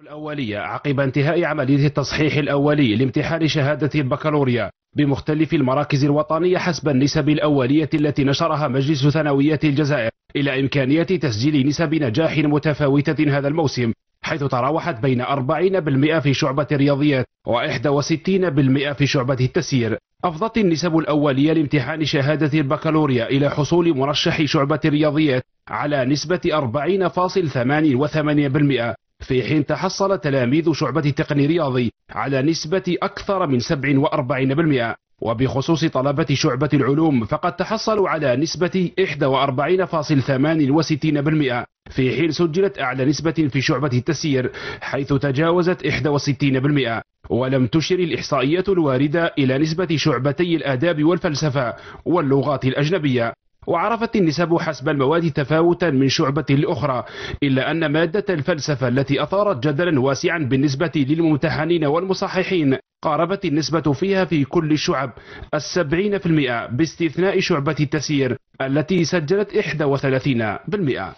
الأولية عقب انتهاء عملية التصحيح الأولي لامتحان شهادة البكالوريا بمختلف المراكز الوطنية حسب النسب الأولية التي نشرها مجلس ثانويات الجزائر إلى إمكانية تسجيل نسب نجاح متفاوتة هذا الموسم، حيث تراوحت بين 40% في شعبة الرياضيات و61% في شعبة التسيير. أفضت النسب الأولية لامتحان شهادة البكالوريا إلى حصول مرشح شعبة الرياضيات على نسبة 40.88%، في حين تحصل تلاميذ شعبة التقني رياضي على نسبة أكثر من 47%. وبخصوص طلبة شعبة العلوم فقد تحصلوا على نسبة 41.68%، في حين سجلت أعلى نسبة في شعبة التسيير حيث تجاوزت 61%. ولم تشر الإحصائية الواردة إلى نسبة شعبتي الآداب والفلسفة واللغات الأجنبية. وعرفت النسب حسب المواد تفاوتا من شعبة لأخرى، إلا أن مادة الفلسفة التي أثارت جدلا واسعا بالنسبة للممتحنين والمصححين قاربت النسبة فيها في كل الشعب 70%، باستثناء شعبة التسيير التي سجلت 31%.